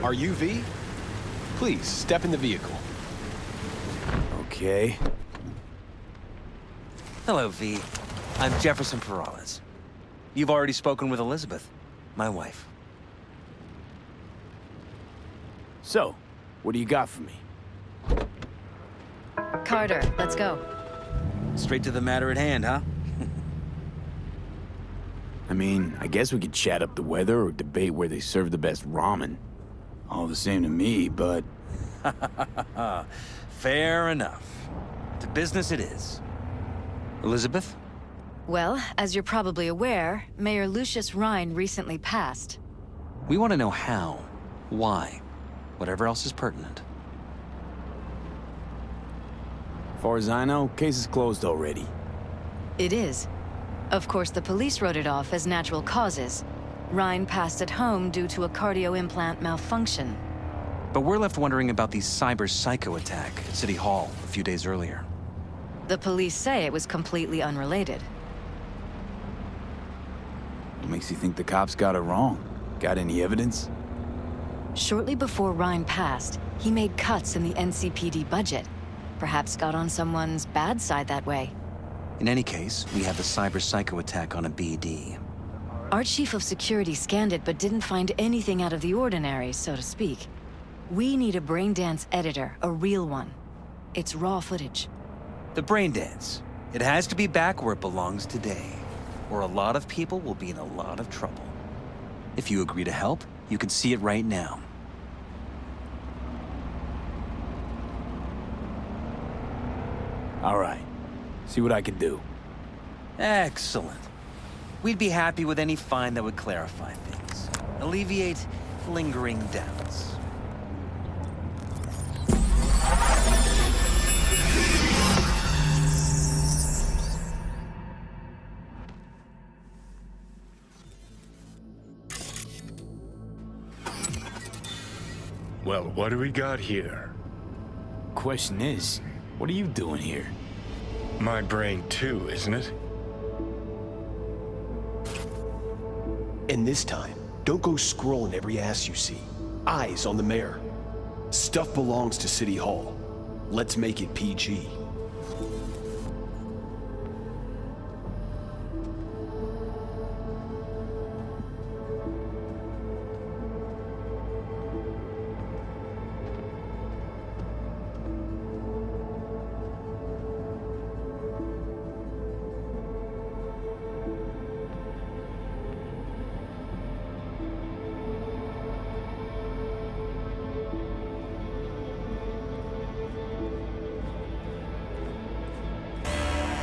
Are you V? Please, step in the vehicle. Okay. Hello, V. I'm Jefferson Peralez. You've already spoken with Elizabeth, my wife. So, what do you got for me? Carter, let's go. Straight to the matter at hand, huh? I mean, I guess we could chat up the weather or debate where they serve the best ramen. All the same to me, but... Fair enough. To business it is. Elizabeth? Well, as you're probably aware, Mayor Lucius Rhine recently passed. We want to know how, why, whatever else is pertinent. As far as I know, case is closed already. It is. Of course, the police wrote it off as natural causes. Rhine passed at home due to a cardio implant malfunction. But we're left wondering about the cyber psycho attack at City Hall a few days earlier. The police say it was completely unrelated. What makes you think the cops got it wrong? Got any evidence? Shortly before Rhine passed, he made cuts in the NCPD budget. Perhaps got on someone's bad side that way. In any case, we have the cyber psycho attack on a BD. Our chief of security scanned it but didn't find anything out of the ordinary, so to speak. We need a braindance editor, a real one. It's raw footage. The brain dance. It has to be back where it belongs today, or a lot of people will be in a lot of trouble. If you agree to help, you can see it right now. All right. See what I can do. Excellent. We'd be happy with any find that would clarify things, alleviate lingering doubts. Well, what do we got here? Question is, what are you doing here? My brain too, isn't it? And this time, don't go scrolling every ass you see. Eyes on the mayor. Stuff belongs to City Hall. Let's make it PG.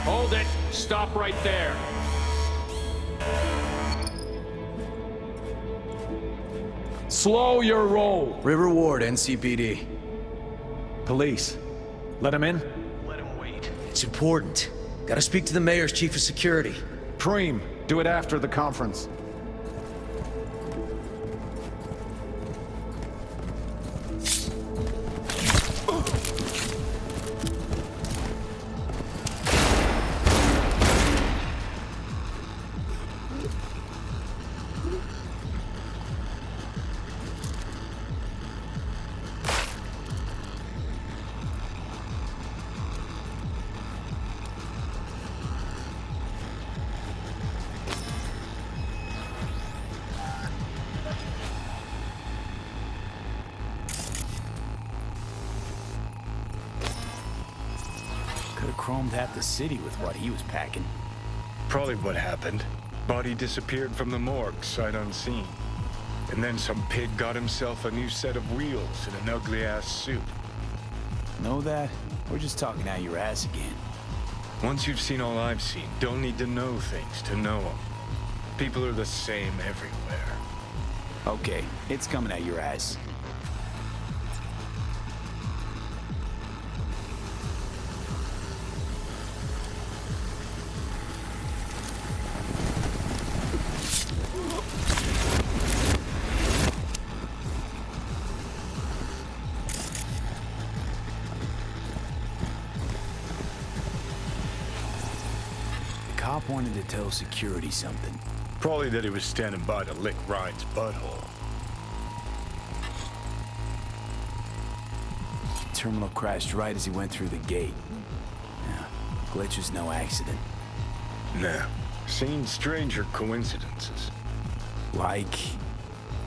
Hold it! Stop right there! Slow your roll! River Ward, NCPD. Police. Let him in? Let him wait. It's important. Gotta speak to the mayor's chief of security. Preem, do it after the conference. Could've chromed half the city with what he was packing. Probably what happened. Body disappeared from the morgue, sight unseen. And then some pig got himself a new set of wheels and an ugly-ass suit. Know that? We're just talking out your ass again. Once you've seen all I've seen, don't need to know things to know them. People are the same everywhere. Okay, it's coming out your ass. Cop wanted to tell security something. Probably that he was standing by to lick Ryan's butthole. terminal crashed right as he went through the gate. Yeah, glitch was no accident. Nah. Seen stranger coincidences. Like...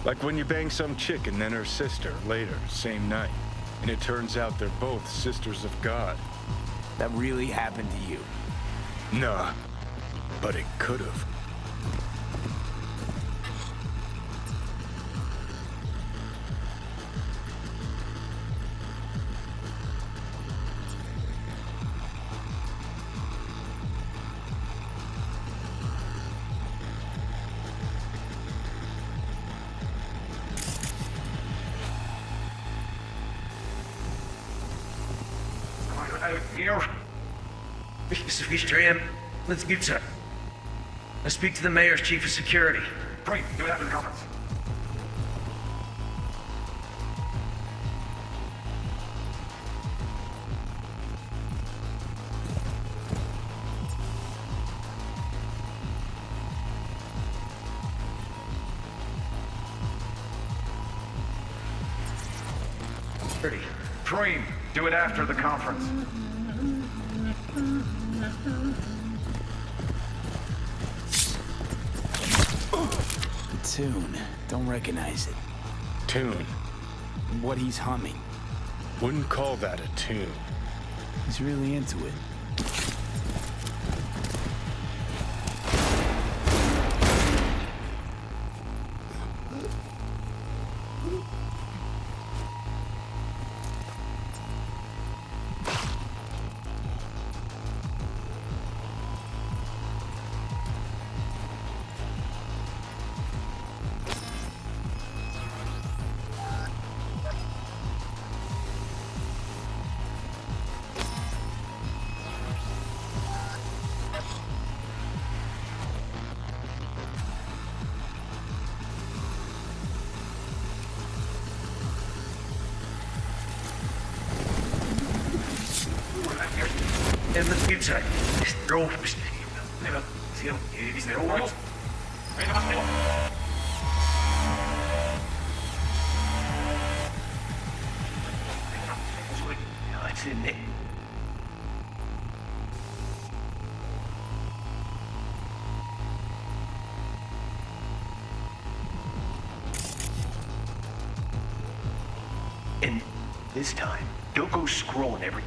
Like when you bang some chick and then her sister later, same night. And it turns out they're both sisters of God. that really happened to you? Nah. But it could've. Here. Strand, let's get to. Let's speak to the mayor's chief of security. Great, do that in the conference. Dream, do it after the conference. The tune. Don't recognize it. Tune. What he's humming. Wouldn't call that a tune. He's really into it. And let's get to. It's in there. And this time, don't go scrolling every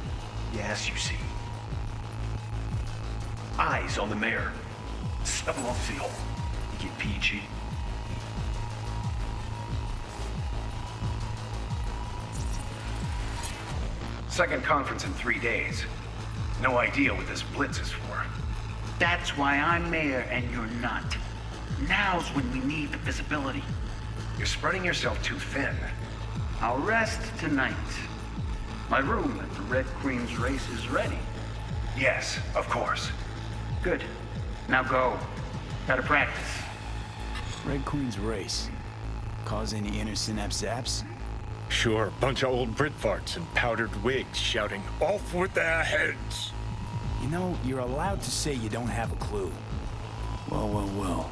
ass you see. Eyes on the mayor. Step along the hole. You get PG. Second conference in 3 days. No idea what this blitz is for. That's why I'm mayor and you're not. Now's when we need the visibility. You're spreading yourself too thin. I'll rest tonight. My room at the Red Queen's race is ready. Yes, of course. Good. Now go. Gotta practice. Red Queen's race. Cause any inner synapse zaps? Sure, bunch of old Brit farts in powdered wigs shouting, "Off with their heads!" You know, you're allowed to say you don't have a clue. Well, well, well.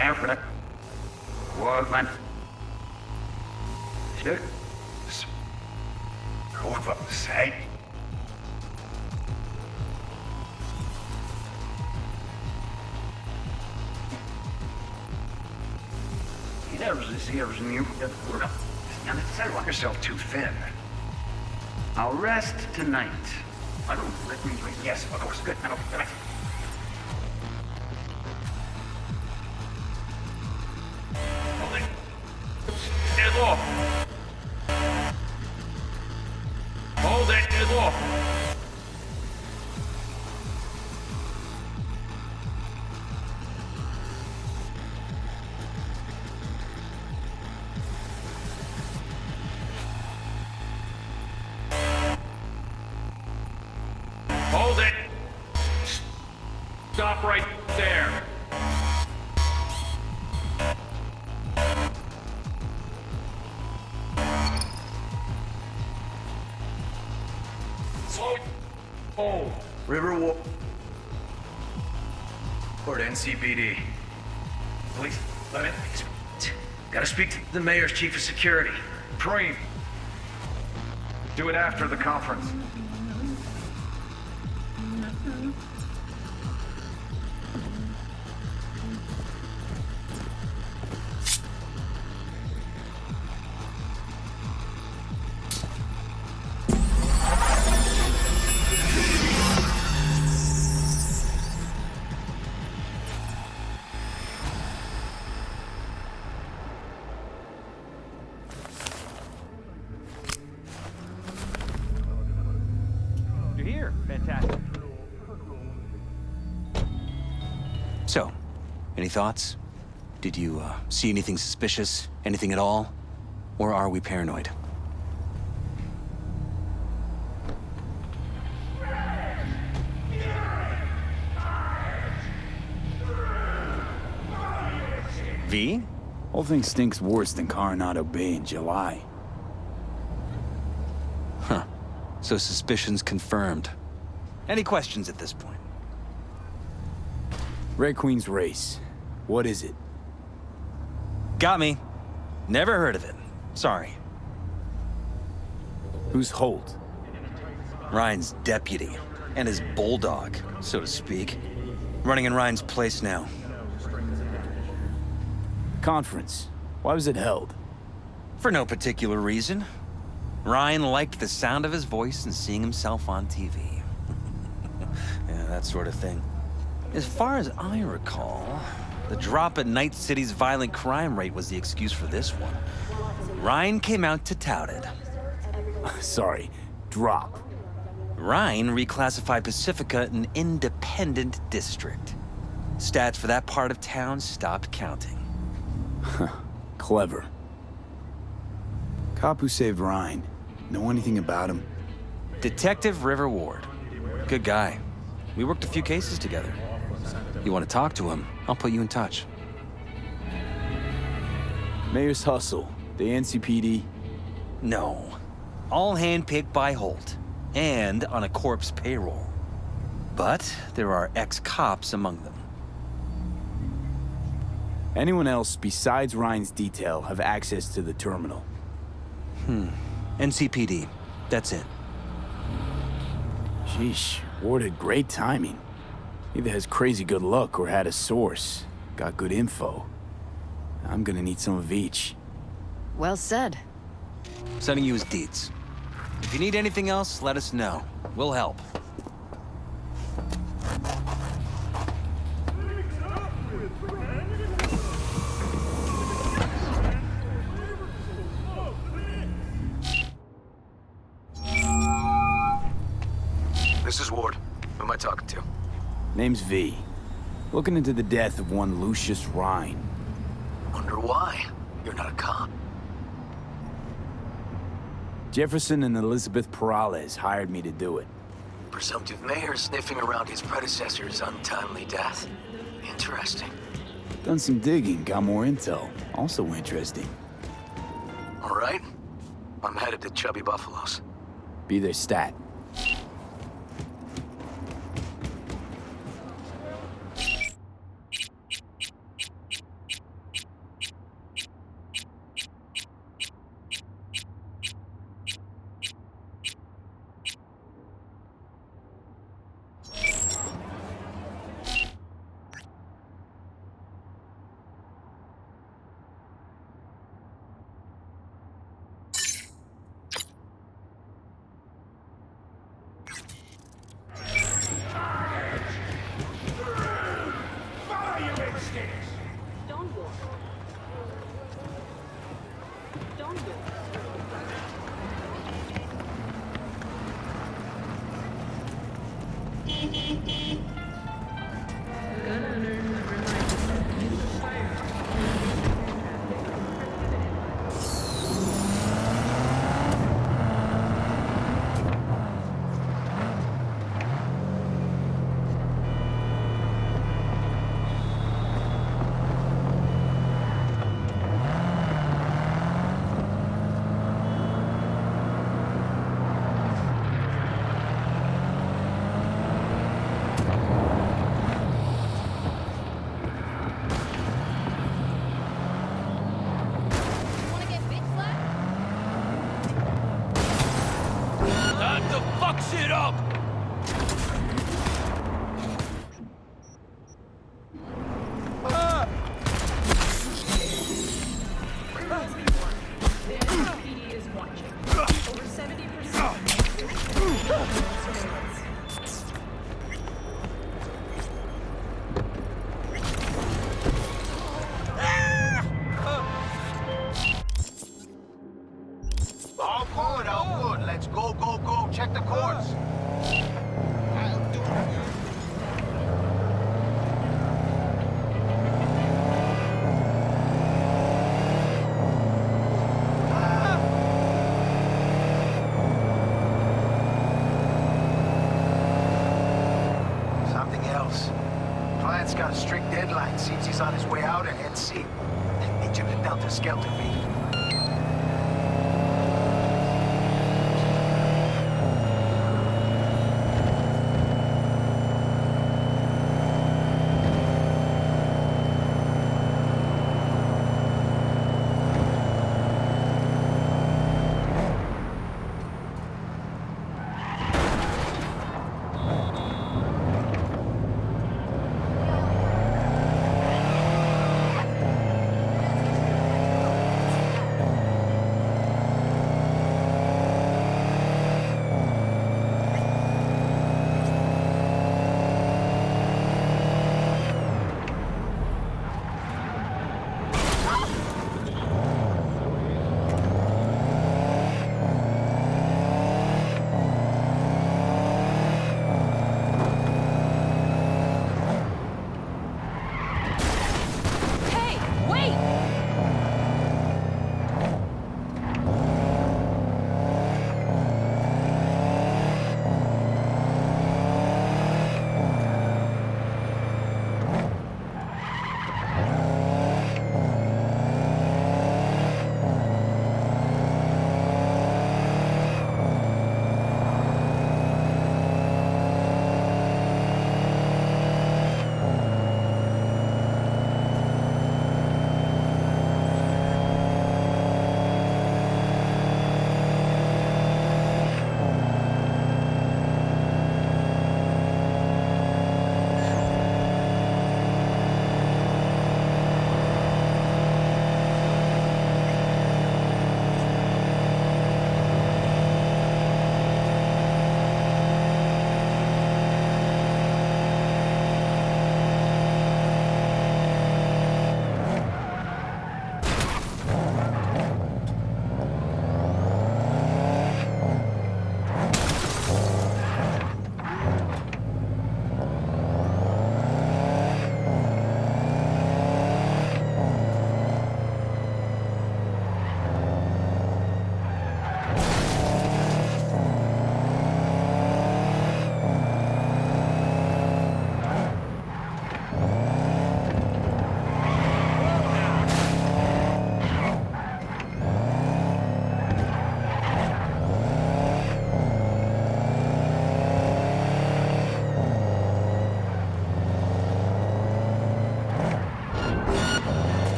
Alfred. Workman. Sure. Over, say. This here's new. You're yourself too thin. I'll rest tonight. My room, Red Queen's race. Yes, of course. Good. Now, good night. Hold it. Stand off. Hold it. Stand off. Oh, River Ward, NCPD. Please, let me... Gotta speak to the mayor's chief of security. Preem. Do it after the conference. You're here. Fantastic. So, any thoughts? Did you see anything suspicious? Anything at all? Or are we paranoid? V? Whole thing stinks worse than Coronado Bay in July. Huh. So suspicions confirmed. Any questions at this point? Red Queen's race. What is it? Got me. Never heard of it. Sorry. Who's Holt? Ryan's deputy. And his bulldog, so to speak. Running in Ryan's place now. Conference. Why was it held? For no particular reason. Ryan liked the sound of his voice and seeing himself on TV. Yeah, that sort of thing. As far as I recall, the drop in Night City's violent crime rate was the excuse for this one. Ryan came out to tout it. Sorry, drop. Ryan reclassified Pacifica an independent district. Stats for that part of town stopped counting. Clever. Cop who saved Ryan. Know anything about him? Detective River Ward. Good guy. We worked a few cases together. You want to talk to him, I'll put you in touch. Mayor's hustle. The NCPD. No. All handpicked by Holt. And on a corpse payroll. But there are ex-cops among them. Anyone else besides Ryan's detail have access to the terminal? NCPD. That's it. Sheesh, Ward had great timing. Either has crazy good luck or had a source. Got good info. I'm gonna need some of each. Well said. Sending you his deeds. If you need anything else, let us know. We'll help. This is Ward. Who am I talking to? Name's V. Looking into the death of one Lucius Rhine. Wonder why. You're not a cop. Jefferson and Elizabeth Perales hired me to do it. Presumptive mayor sniffing around his predecessor's untimely death. Interesting. Done some digging, got more intel. Also interesting. All right. I'm headed to Chubby Buffaloes. Be their stat. fuck shit up! NYPD is watching. Over 70% of surveillance. All good. Let's go. Check the courts. Something else. Client's got a strict deadline. Seems he's on his way out ahead seat. Need you to Delta Skelter V.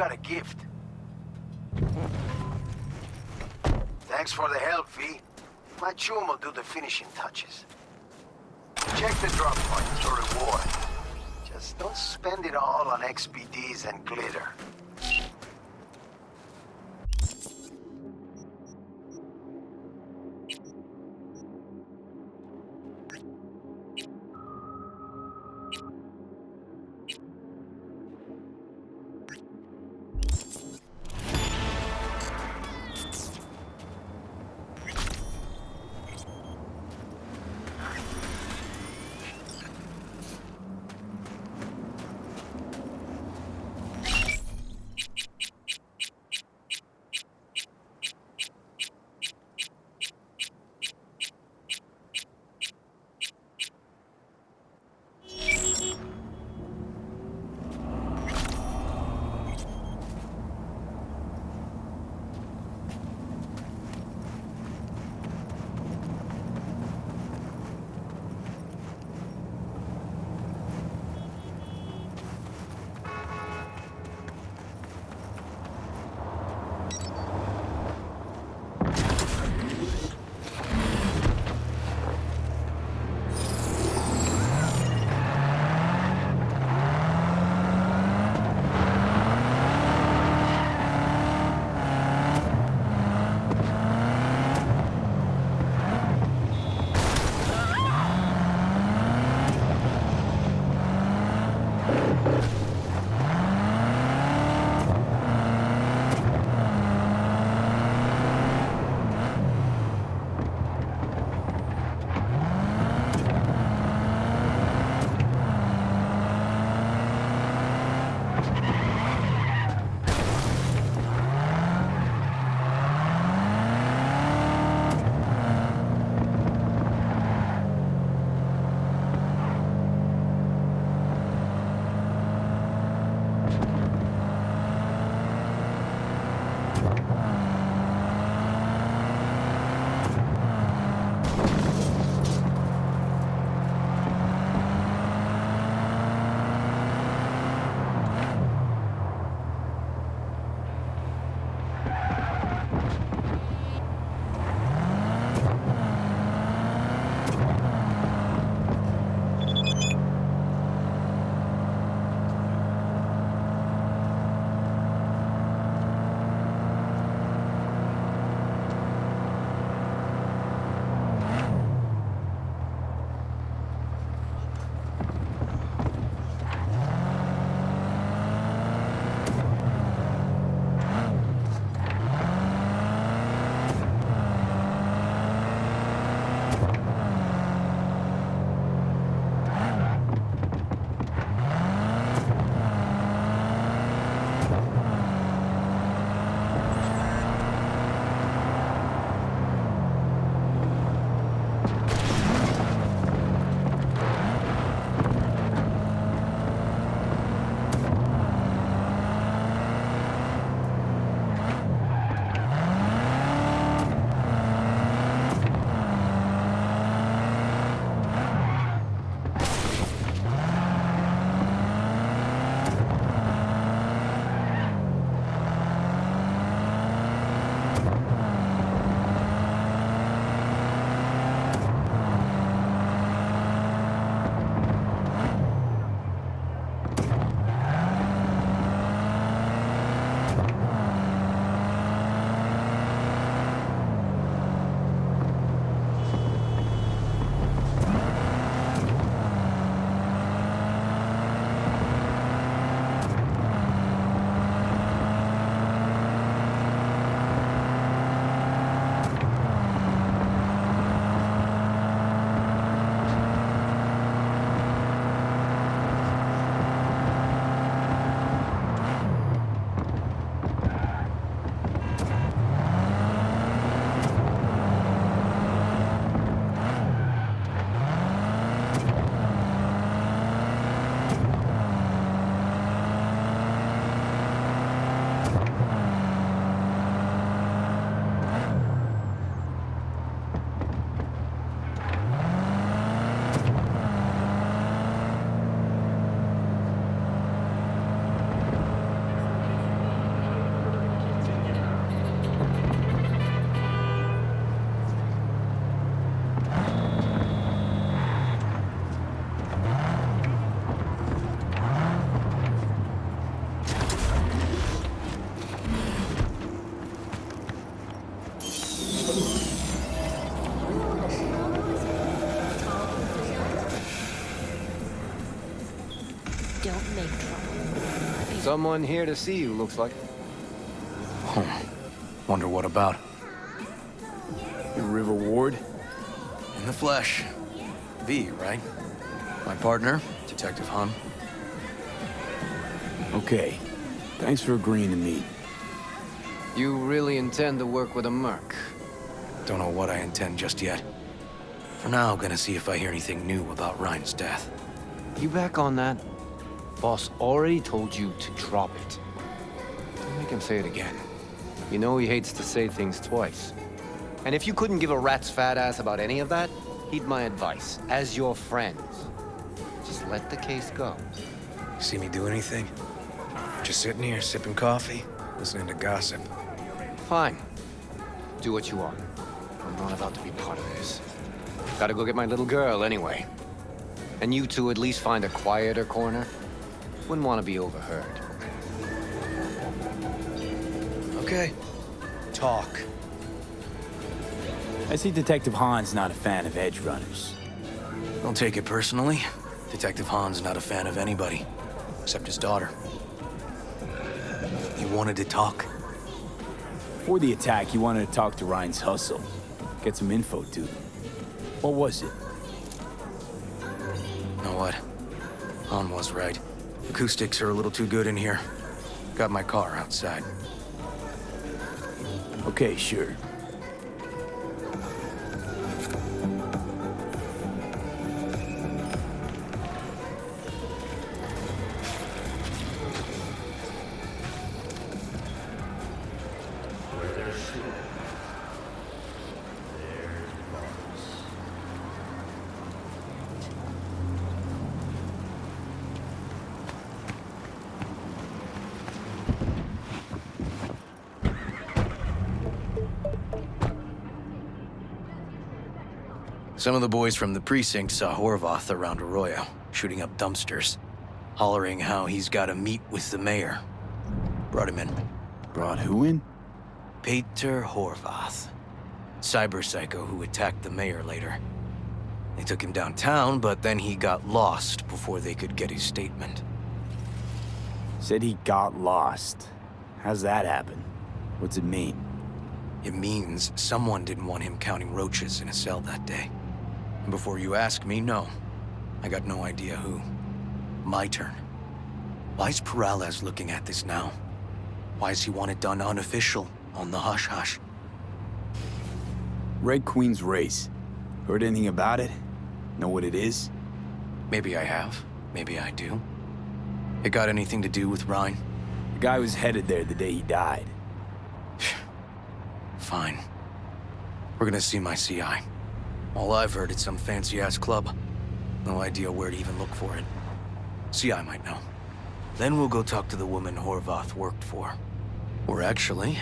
got a gift. Thanks for the help, V. My chum will do the finishing touches. Check the drop point for reward. Just don't spend it all on XPDs and glitter. don't make trouble. Someone here to see you, looks like. Wonder what about? River Ward? In the flesh. V, right? My partner, Detective Han. Okay. Thanks for agreeing to meet. You really intend to work with a merc? Don't know what I intend just yet. For now, gonna see if I hear anything new about Ryan's death. You back on that? Boss already told you to drop it. Don't make him say it again. You know he hates to say things twice. And if you couldn't give a rat's fat ass about any of that, heed my advice. As your friends, just let the case go. See me do anything? Just sitting here, sipping coffee, listening to gossip. Fine. Do what you want. I'm not about to be part of this. Gotta go get my little girl anyway. And you two at least find a quieter corner. Wouldn't want to be overheard. Okay. Talk. I see Detective Han's not a fan of edge runners. Don't take it personally. Detective Han's not a fan of anybody, except his daughter. He wanted to talk. Before the attack, he wanted to talk to Ryan's hustle. Get some info, dude. What was it? Know what? Han was right. Acoustics are a little too good in here. Got my car outside. Okay, sure. Some of the boys from the precinct saw Horvath around Arroyo, shooting up dumpsters, hollering how he's got to meet with the mayor. Brought him in. Brought who in? Peter Horvath. Cyber psycho who attacked the mayor later. They took him downtown, but then he got lost before they could get his statement. Said he got lost. How's that happen? What's it mean? It means someone didn't want him counting roaches in a cell that day. And before you ask me, no. I got no idea who. My turn. Why's Peralez looking at this now? Why does he want it done unofficial, on the hush-hush? Red Queen's race. Heard anything about it? Know what it is? Maybe I have. Maybe I do. It got anything to do with Ryan? The guy was headed there the day he died. Fine. We're gonna see my CI. All I've heard is some fancy-ass club. No idea where to even look for it. CI might know. Then we'll go talk to the woman Horvath worked for. Or actually,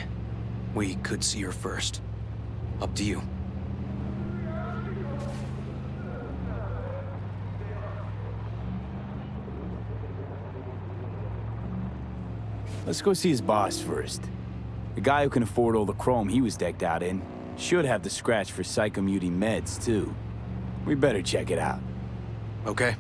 we could see her first. Up to you. Let's go see his boss first. The guy who can afford all the chrome he was decked out in should have the scratch for psychomuting meds, too. We better check it out. Okay.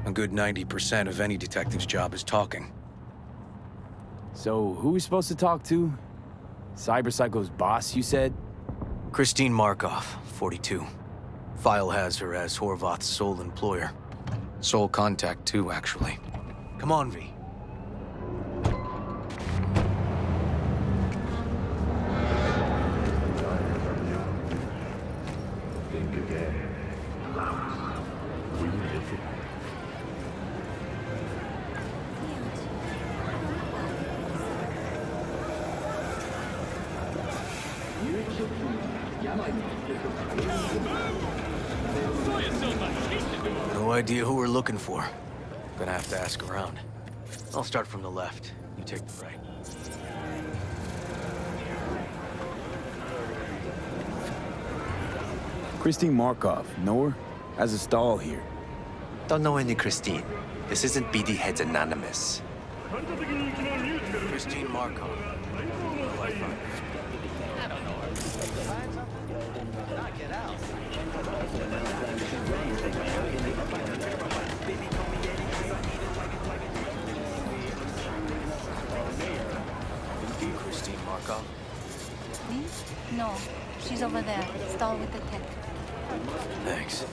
A good 90% of any detective's job is talking. So, who are we supposed to talk to? Cyber Psycho's boss, you said? Christine Markov, 42. File has her as Horvath's sole employer. Sole contact, too, actually. Come on, V. No idea who we're looking for. Gonna have to ask around. I'll start from the left. You take the right. Christine Markov, know her? Has a stall here. Don't know any Christine. This isn't BD Heads Anonymous. Christine Markov. Where do I find her? Christine Markov? Me? No. She's over there. Stall with the tech. Thanks.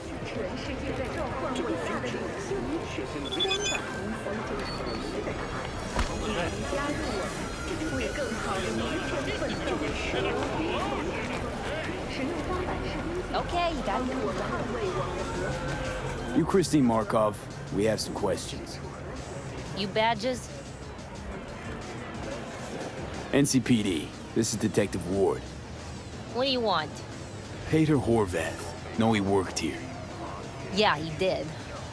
Okay, you got it. You Christine Markov, we have some questions. You badges? NCPD, this is Detective Ward. What do you want? Peter Horvath. Know he worked here. Yeah, he did.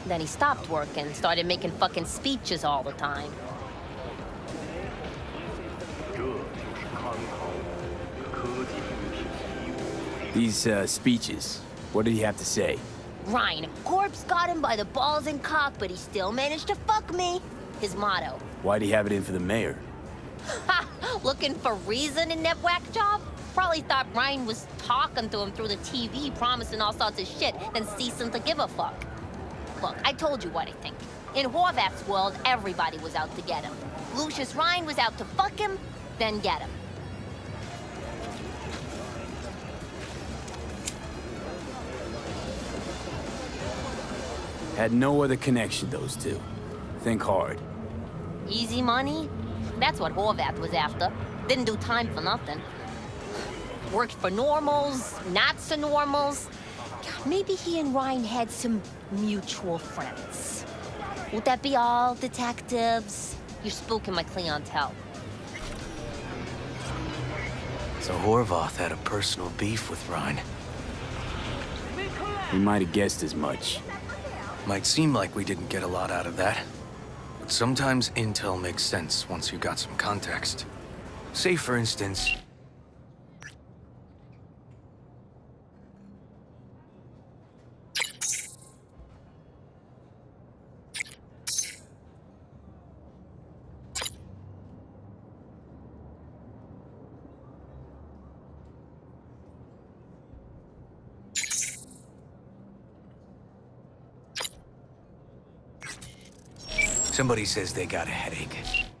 Then he stopped working and started making fucking speeches all the time. These, speeches, what did he have to say? Ryan, corpse got him by the balls and cock, but he still managed to fuck me. His motto. Why'd he have it in for the mayor? Ha! Looking for reason in that whack job? Probably thought Ryan was talking to him through the TV, promising all sorts of shit, then ceasing to give a fuck. Look, I told you what I think. In Horvath's world, everybody was out to get him. Lucius Ryan was out to fuck him, then get him. Had no other connection, those two. Think hard. Easy money? That's what Horvath was after. Didn't do time for nothing. Worked for normals, not so normals. Maybe he and Ryan had some mutual friends. Would that be all, detectives? You're spooking my clientele. So Horvath had a personal beef with Ryan. We might have guessed as much. Might seem like we didn't get a lot out of that. But sometimes intel makes sense once you got some context. Say, for instance... Somebody says they got a headache.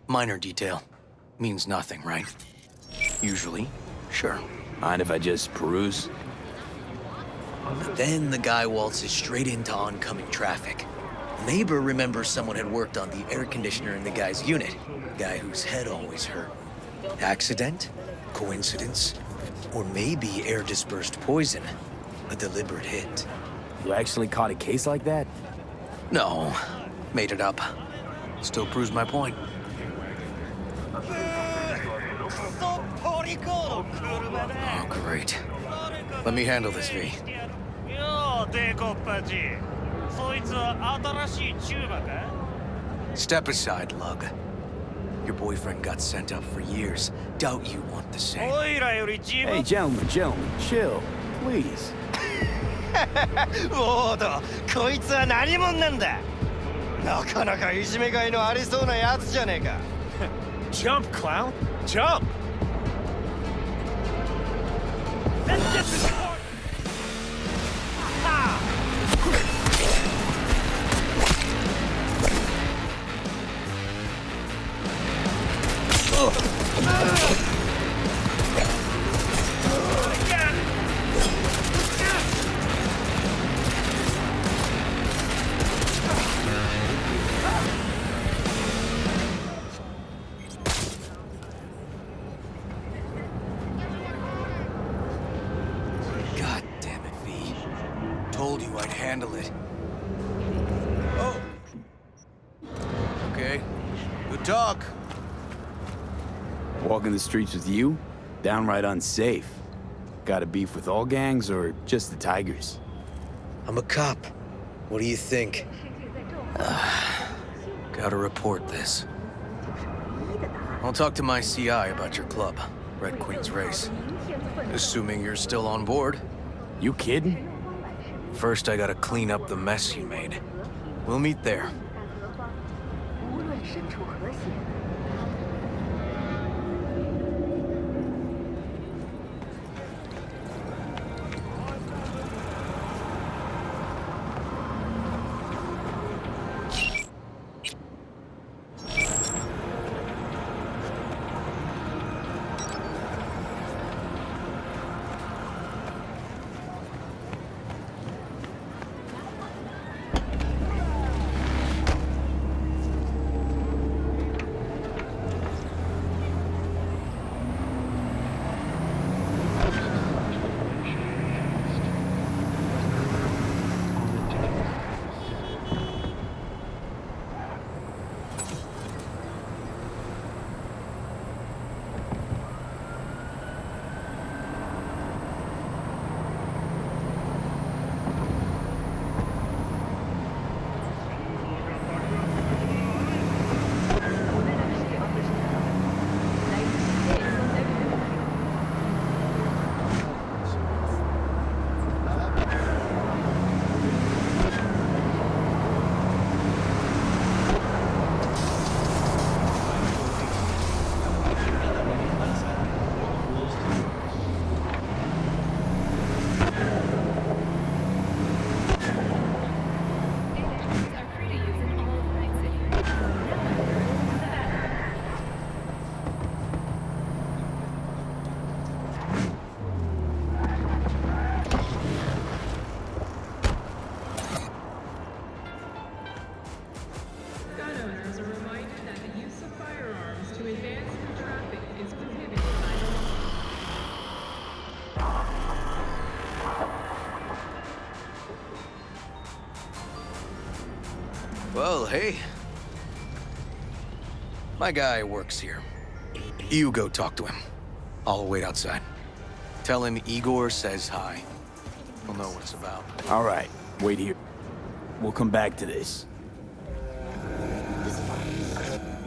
Minor detail. Means nothing, right? Usually, sure. Mind if I just peruse? But then the guy waltzes straight into oncoming traffic. Neighbor remembers someone had worked on the air conditioner in the guy's unit. Guy whose head always hurt. Accident? Coincidence? Or maybe air-dispersed poison. A deliberate hit. You actually caught a case like that? No. Made it up. Still proves my point. Oh, great. Let me handle this, V. Step aside, lug. Your boyfriend got sent up for years. Doubt you want the same. Hey, gentlemen, chill, please. ウォード、こいつは何者なんだ。なかなかいじめがいのありそうなやつじゃねえか。Jump, clown! Jump! Let's get this part! you I'd handle it. Oh! Okay. Good talk. Walking the streets with you? Downright unsafe. Got a beef with all gangs or just the Tigers? I'm a cop. What do you think? Gotta report this. I'll talk to my CI about your club, Red Queen's Race. Assuming you're still on board. You kidding? First, I gotta clean up the mess you made. We'll meet there. Well, hey. My guy works here. You go talk to him. I'll wait outside. Tell him Igor says hi. He'll know what it's about. All right, wait here. We'll come back to this.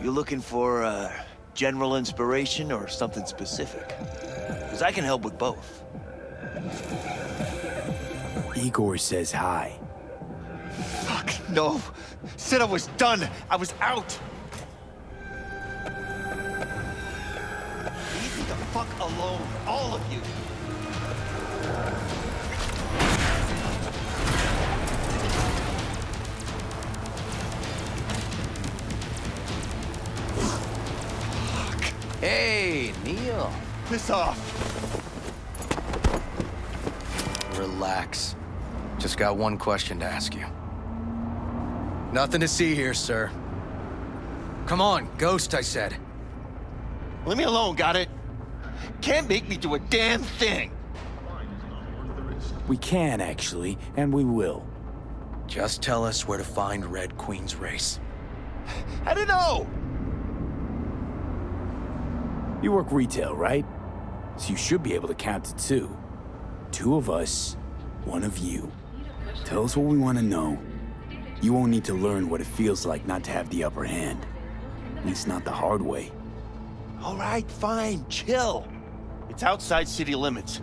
You looking for general inspiration or something specific? Because I can help with both. Igor says hi. Fuck, no. Said I was done. I was out. Leave me the fuck alone, all of you. Hey, Neil. Piss off. Relax. Just got one question to ask you. Nothing to see here, sir. Come on, Ghost, I said. Leave me alone, got it? Can't make me do a damn thing. We can, actually, and we will. Just tell us where to find Red Queen's Race. I don't know. You work retail, right? So you should be able to count to two. Two of us, one of you. Tell us what we want to know. You won't need to learn what it feels like not to have the upper hand. At least not the hard way. All right, fine, chill. It's outside city limits.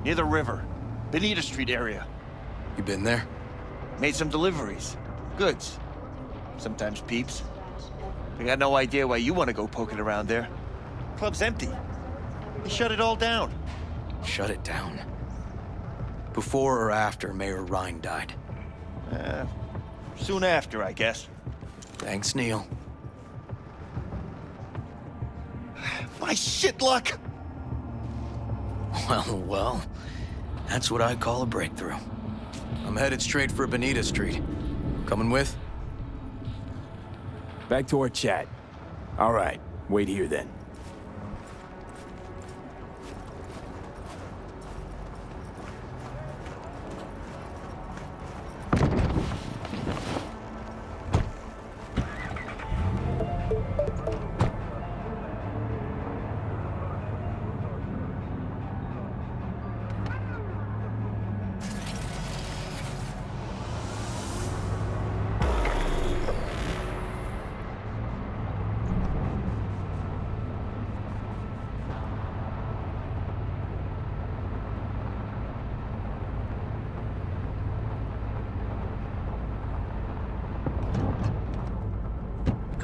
Near the river. Benita Street area. You been there? Made some deliveries. Goods. Sometimes peeps. I got no idea why you want to go poking around there. Club's empty. They shut it all down. Shut it down? Before or after Mayor Ryan died? Soon after, I guess. Thanks, Neil. My shit luck! Well, that's what I call a breakthrough. I'm headed straight for Benita Street. Coming with? Back to our chat. All right, wait here then.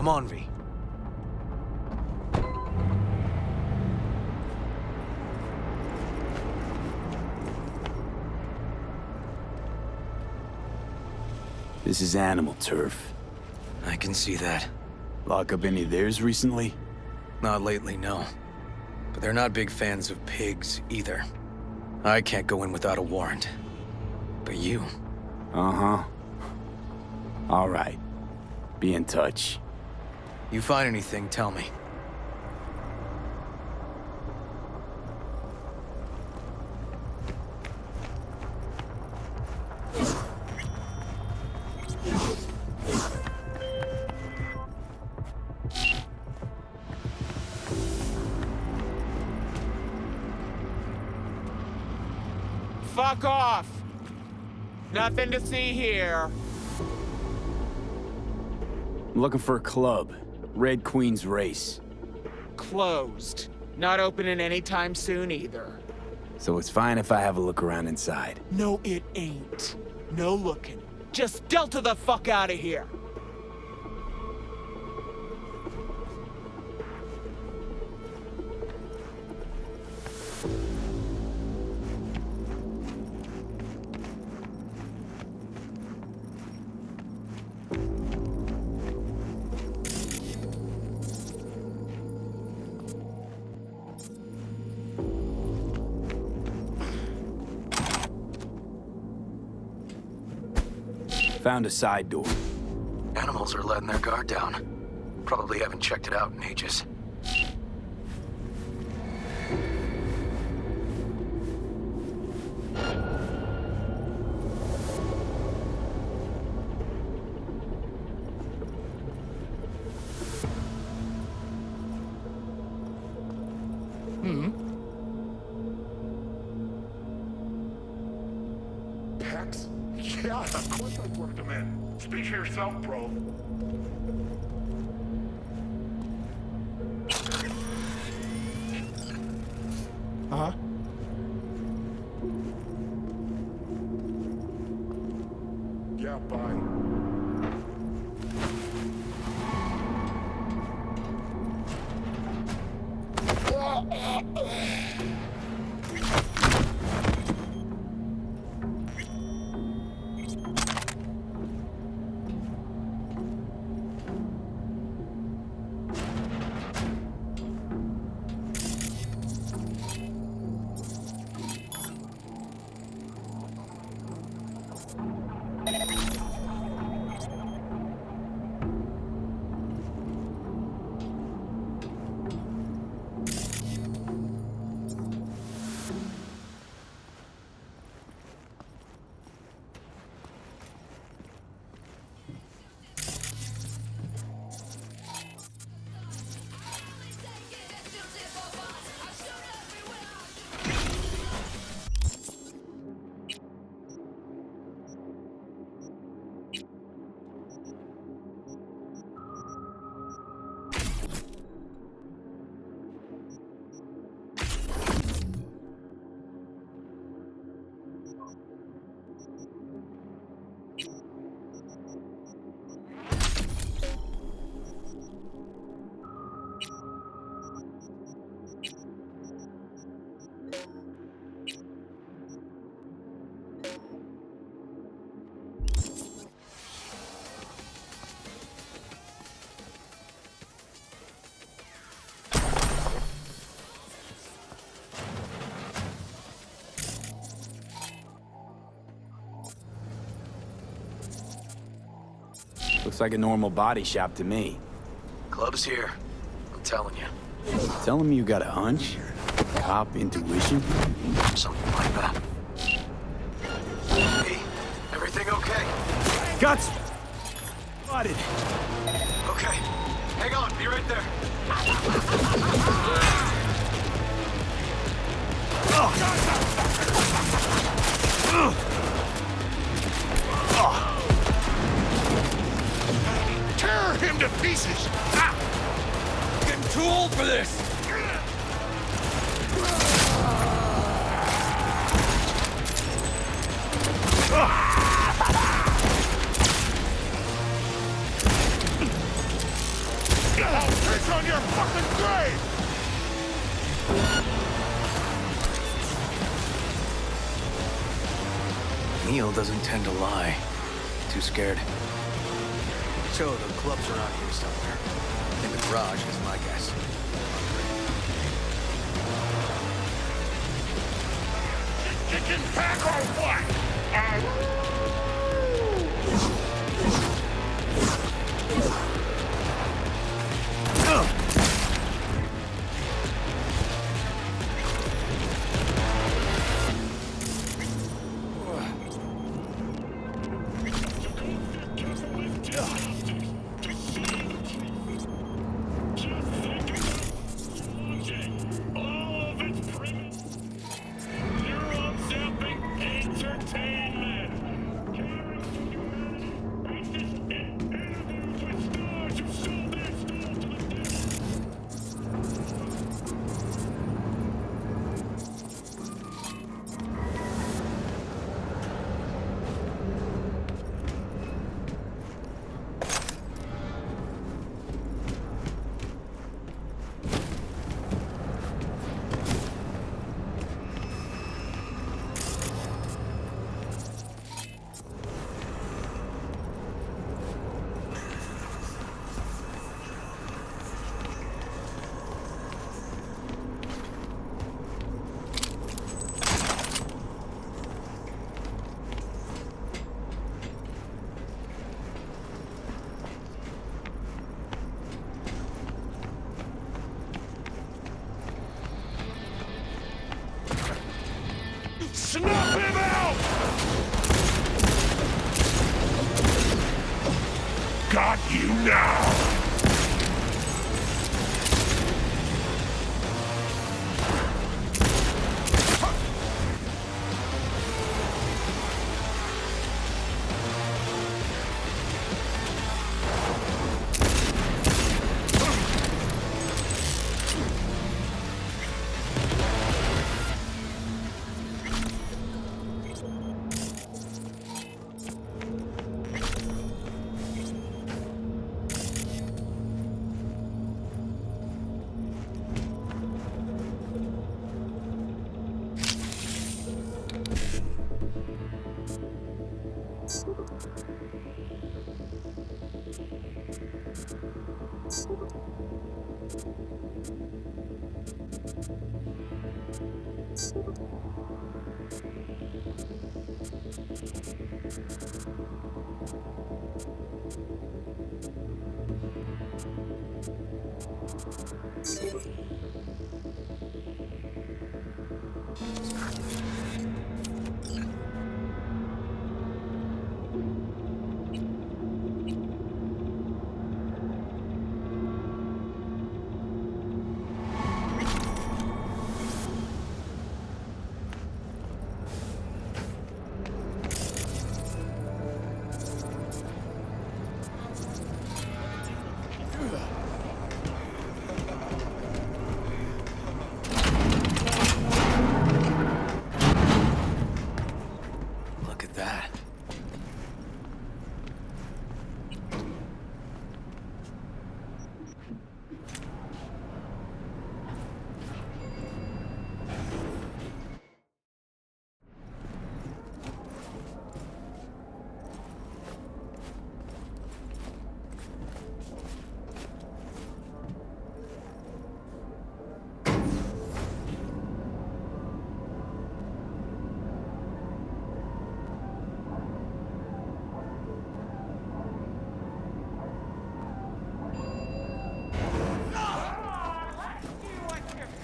Come on, V. This is animal turf. I can see that. Lock up any of theirs recently? Not lately, no. But they're not big fans of pigs, either. I can't go in without a warrant. But you... Uh-huh. All right. Be in touch. You find anything, tell me. Fuck off! Nothing to see here. I'm looking for a club. Red Queen's Race. Closed. Not opening anytime soon either. So it's fine if I have a look around inside. No, it ain't. No looking. Just Delta the fuck out of here. Found a side door. Animals are letting their guard down. Probably haven't checked it out in ages. Pecs? Yeah, of course I've worked them in. Speak for yourself, bro. Huh? Yeah, bye. Looks like a normal body shop to me. Club's here. I'm telling you. Telling me you got a hunch? Cop intuition? Something like that. Hey, everything okay? Guts! Spotted. Okay. Hang on, be right there. Tear him to pieces! Ah! Getting too old for this! on your fucking grave! Neil doesn't tend to lie. Too scared. So the club's around here somewhere. In the garage is my guess. Chicken pack or what? Snuff him out! Got you now! Look at that.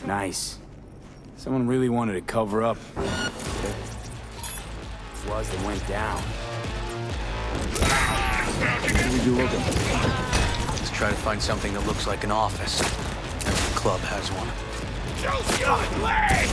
Nice. Someone really wanted to cover up the flaws that went down. What do we do looking for? Let's try to find something that looks like an office. Every club has one. Just your leg!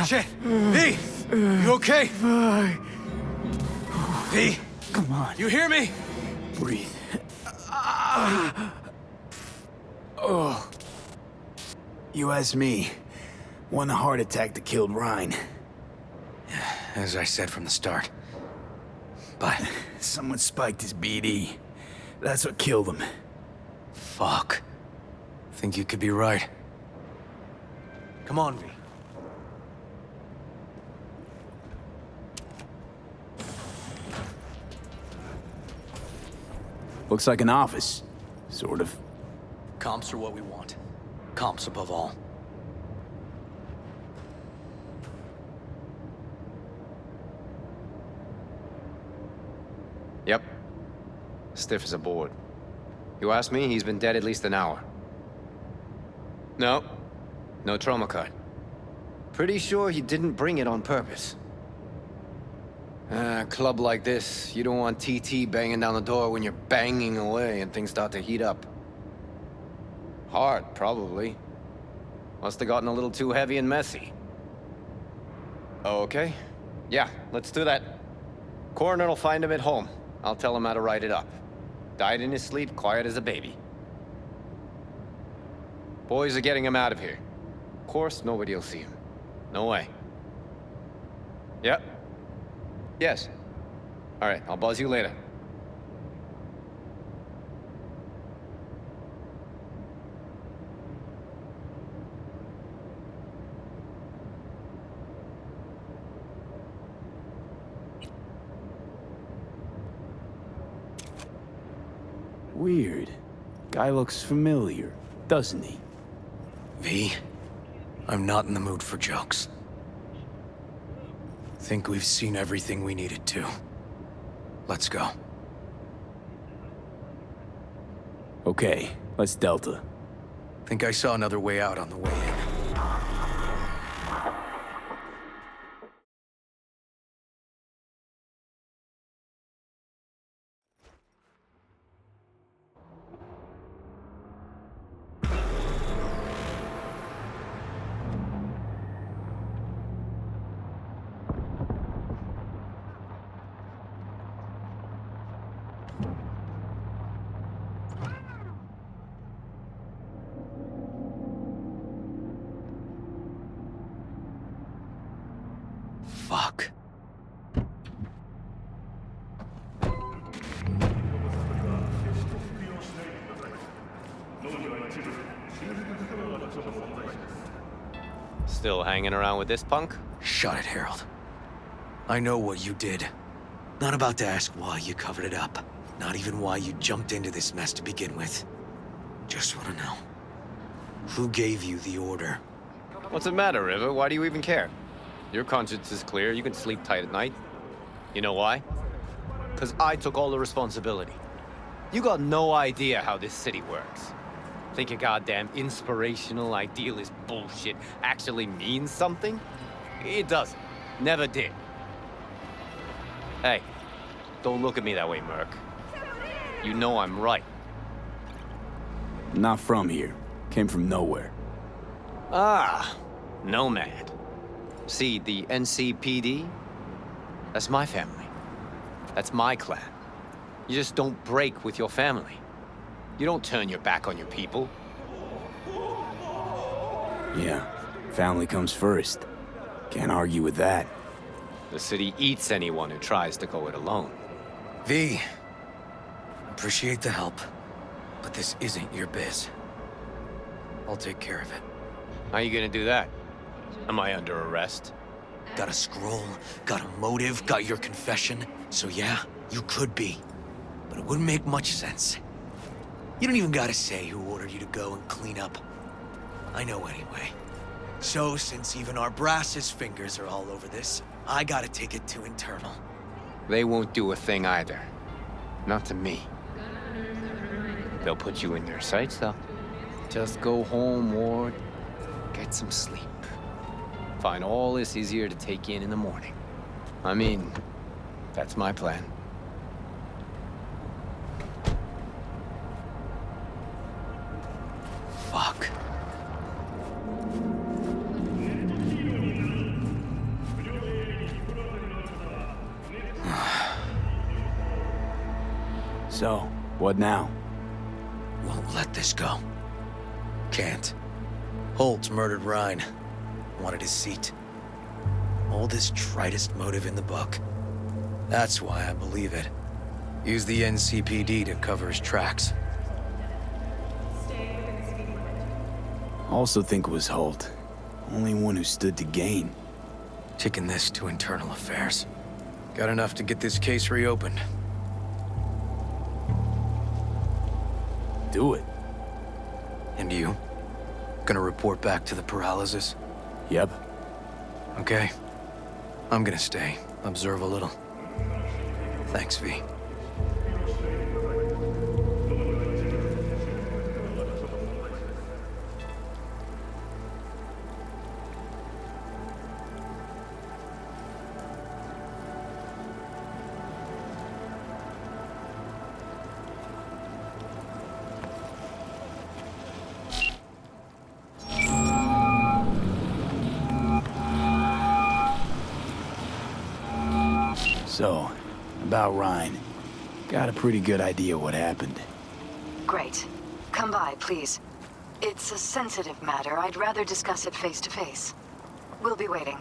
Shit! V! You okay? V! Come on. You hear me? Breathe. Oh. You asked me. Won the heart attack that killed Ryan. As I said from the start. But... Someone spiked his BD. That's what killed him. Fuck. Think you could be right. Come on, V. Looks like an office. Sort of. Comps are what we want. Comps above all. Yep. Stiff as a board. You ask me, he's been dead at least an hour. No. No trauma card. Pretty sure he didn't bring it on purpose. A club like this, you don't want TT banging down the door when you're banging away and things start to heat up. Hard, probably. Must have gotten a little too heavy and messy. Okay. Yeah, let's do that. Coroner will find him at home. I'll tell him how to write it up. Died in his sleep, quiet as a baby. Boys are getting him out of here. Of course, nobody will see him. No way. Yep. Yes. All right, I'll buzz you later. Weird. Guy looks familiar, doesn't he? V, I'm not in the mood for jokes. Think we've seen everything we needed to. Let's go. Okay, let's Delta. Think I saw another way out on the way in. Fuck. Still hanging around with this punk? Shut it, Harold. I know what you did. Not about to ask why you covered it up. Not even why you jumped into this mess to begin with. Just want to know. Who gave you the order? What's the matter, River? Why do you even care? Your conscience is clear. You can sleep tight at night. You know why? Because I took all the responsibility. You got no idea how this city works. Think your goddamn inspirational, idealist bullshit actually means something? It doesn't. Never did. Hey, don't look at me that way, Merc. You know I'm right. Not from here. Came from nowhere. Ah, nomad. See, the NCPD? That's my family. That's my clan. You just don't break with your family. You don't turn your back on your people. Yeah, family comes first. Can't argue with that. The city eats anyone who tries to go it alone. V, appreciate the help, but this isn't your biz. I'll take care of it. How you gonna do that? Am I under arrest? Got a scroll, got a motive, got your confession. So yeah, you could be. But it wouldn't make much sense. You don't even gotta say who ordered you to go and clean up. I know anyway. So, since even our brass's fingers are all over this, I gotta take it to internal. They won't do a thing either. Not to me. They'll put you in their sights, though. Just go home, Ward. Get some sleep. Find all this easier to take in the morning. I mean, that's my plan. Fuck. So, what now? Won't let this go. Can't. Holt murdered Ryan. Wanted his seat. Oldest, tritest motive in the book. That's why I believe it. Use the NCPD to cover his tracks. Also think it was Holt. Only one who stood to gain. Kicking this to internal affairs. Got enough to get this case reopened. Do it. And you? Gonna report back to the paralysis? Yep. Okay. I'm gonna stay. Observe a little. Thanks, V. So, about Ryan. Got a pretty good idea what happened. Great. Come by, please. It's a sensitive matter. I'd rather discuss it face to face. We'll be waiting.